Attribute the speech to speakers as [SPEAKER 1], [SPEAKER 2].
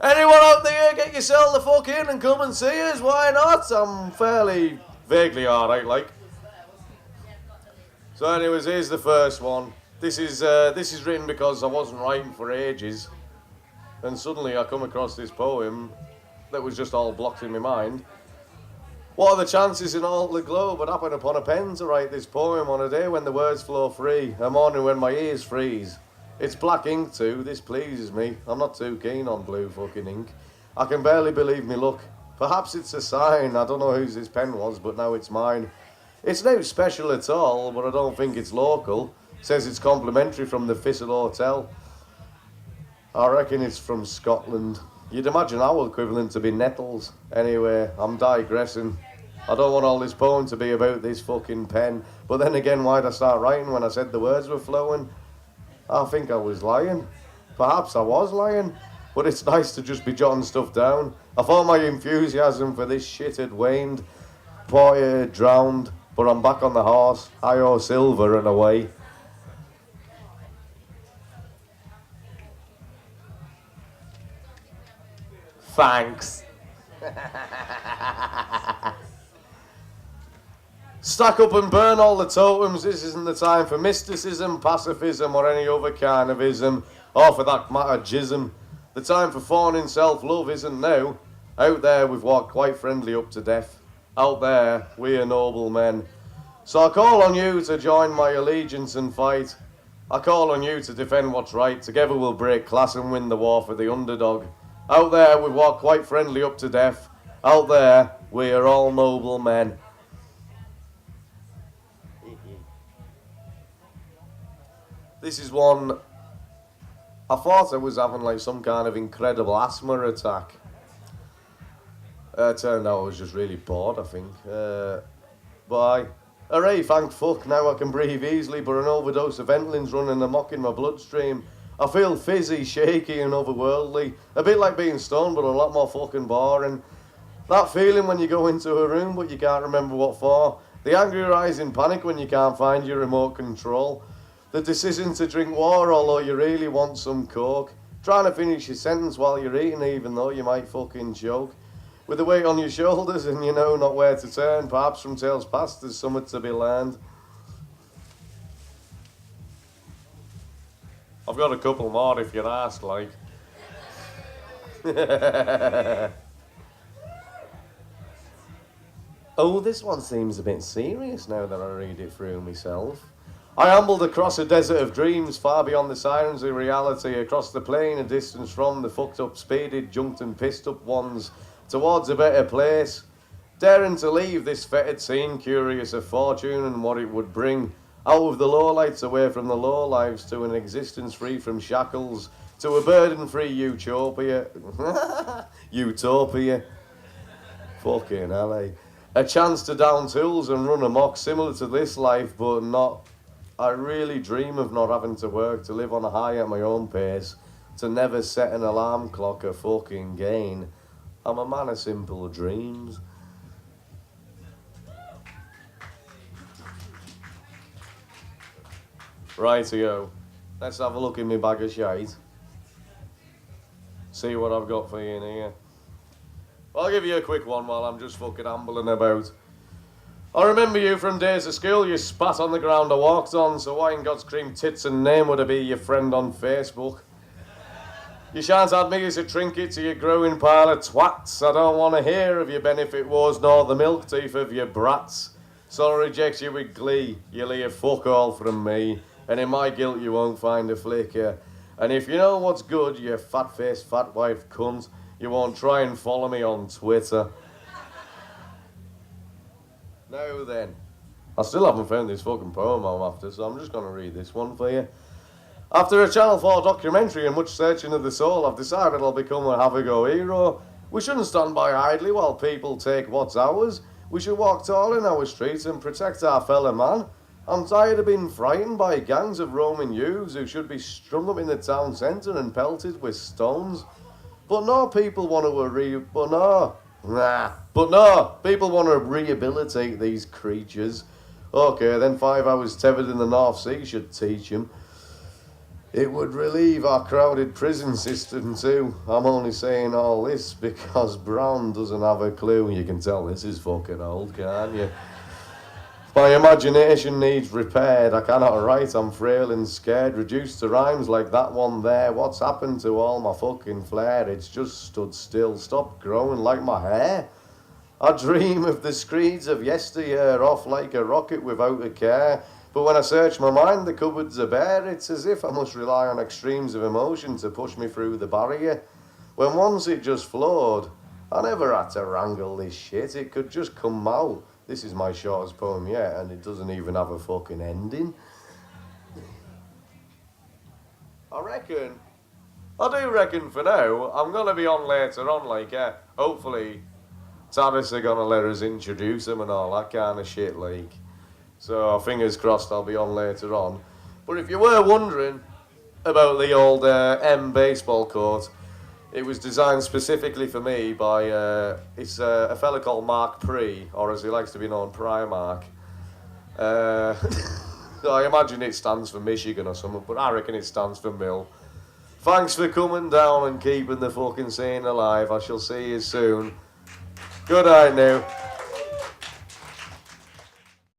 [SPEAKER 1] Anyone out there, get yourself the fuck in and come and see us. Why not? I'm fairly vaguely alright, like. So, anyways, here's the first one. This is written because I wasn't writing for ages, and suddenly I come across this poem that was just all blocked in my mind. What are the chances in all the globe I'd happen upon a pen to write this poem on a day when the words flow free, a morning when my ears freeze? It's black ink too, this pleases me. I'm not too keen on blue fucking ink. I can barely believe me luck. Perhaps it's a sign, I don't know whose this pen was, but now it's mine. It's no special at all, but I don't think it's local. Says it's complimentary from the Thistle Hotel. I reckon it's from Scotland. You'd imagine our equivalent to be nettles. Anyway, I'm digressing. I don't want all this poem to be about this fucking pen. But then again, why'd I start writing when I said the words were flowing? I think I was lying. Perhaps I was lying. But it's nice to just be jotting stuff down. I thought my enthusiasm for this shit had waned. Poor had drowned. But I'm back on the horse. I owe silver and away. Thanks. Stack up and burn all the totems. This isn't the time for mysticism, pacifism, or any other kind of ism, or for that matter, jism. The time for fawning self-love isn't now. Out there, we've walked quite friendly up to death. Out there, we are noble men. So I call on you to join my allegiance and fight. I call on you to defend what's right. Together we'll break class and win the war for the underdog. Out there, we walk quite friendly up to death. Out there, we are all noble men. This is one... I thought I was having like some kind of incredible asthma attack. Turned out I was just really bored, I think. Bye. Hooray, thank fuck, now I can breathe easily, but an overdose of Ventlin's running amok in my bloodstream. I feel fizzy, shaky and otherworldly. A bit like being stoned, but a lot more fucking boring. That feeling when you go into a room, but you can't remember what for. The angry rising panic when you can't find your remote control. The decision to drink water, although you really want some coke. Trying to finish your sentence while you're eating, even though you might fucking choke. With the weight on your shoulders and you know not where to turn. Perhaps from tales past there's something to be learned. I've got a couple more if you ask, like. Oh, this one seems a bit serious now that I read it through myself. I ambled across a desert of dreams, far beyond the sirens of reality, across the plain, a distance from the fucked up, speeded, junked and pissed up ones, towards a better place, daring to leave this fetid scene, curious of fortune and what it would bring, out of the lowlights, away from the lowlives, to an existence free from shackles, to a burden-free utopia. Utopia. Fucking hell, eh? A chance to down tools and run amok, similar to this life, but not... I really dream of not having to work, to live on a high at my own pace, to never set an alarm clock a fucking gain. I'm a man of simple dreams. Rightio. Let's have a look in my bag of shite. See what I've got for you in here. I'll give you a quick one while I'm just fucking ambling about. I remember you from days of school, you spat on the ground I walked on, so why in God's cream tits and name would I be your friend on Facebook? You shan't add me as a trinket to your growing pile of twats. I don't want to hear of your benefit wars nor the milk teeth of your brats. So I reject you with glee, you'll hear fuck all from me, and in my guilt you won't find a flicker. And if you know what's good, you fat-faced, fat-wife cunt, you won't try and follow me on Twitter. Now then, I still haven't found this fucking poem I'm after, so I'm just going to read this one for you. After a Channel 4 documentary and much searching of the soul, I've decided I'll become a have-a-go hero. We shouldn't stand by idly while people take what's ours. We should walk tall in our streets and protect our fellow man. I'm tired of being frightened by gangs of Roman youths who should be strung up in the town centre and pelted with stones. But no, people want to people want to rehabilitate these creatures. Okay, then 5 hours tethered in the North Sea should teach them. It would relieve our crowded prison system too. I'm only saying all this because Brown doesn't have a clue. You can tell this is fucking old, can't you? My imagination needs repaired. I cannot write, I'm frail and scared. Reduced to rhymes like that one there. What's happened to all my fucking flair? It's just stood still, stopped growing like my hair. I dream of the screeds of yesteryear, off like a rocket without a care. But when I search my mind, the cupboards are bare. It's as if I must rely on extremes of emotion to push me through the barrier. When once it just flowed, I never had to wrangle this shit. It could just come out. This is my shortest poem yet, and it doesn't even have a fucking ending. I do reckon for now, I'm going to be on later on, like, hopefully, Tavis are going to let us introduce them and all that kind of shit, like. So, fingers crossed I'll be on later on. But if you were wondering about the old M baseball court, it was designed specifically for me by it's a fella called Mark Pree, or as he likes to be known, Primark. I imagine it stands for Michigan or something, but I reckon it stands for Mill. Thanks for coming down and keeping the fucking scene alive. I shall see you soon. Good night now.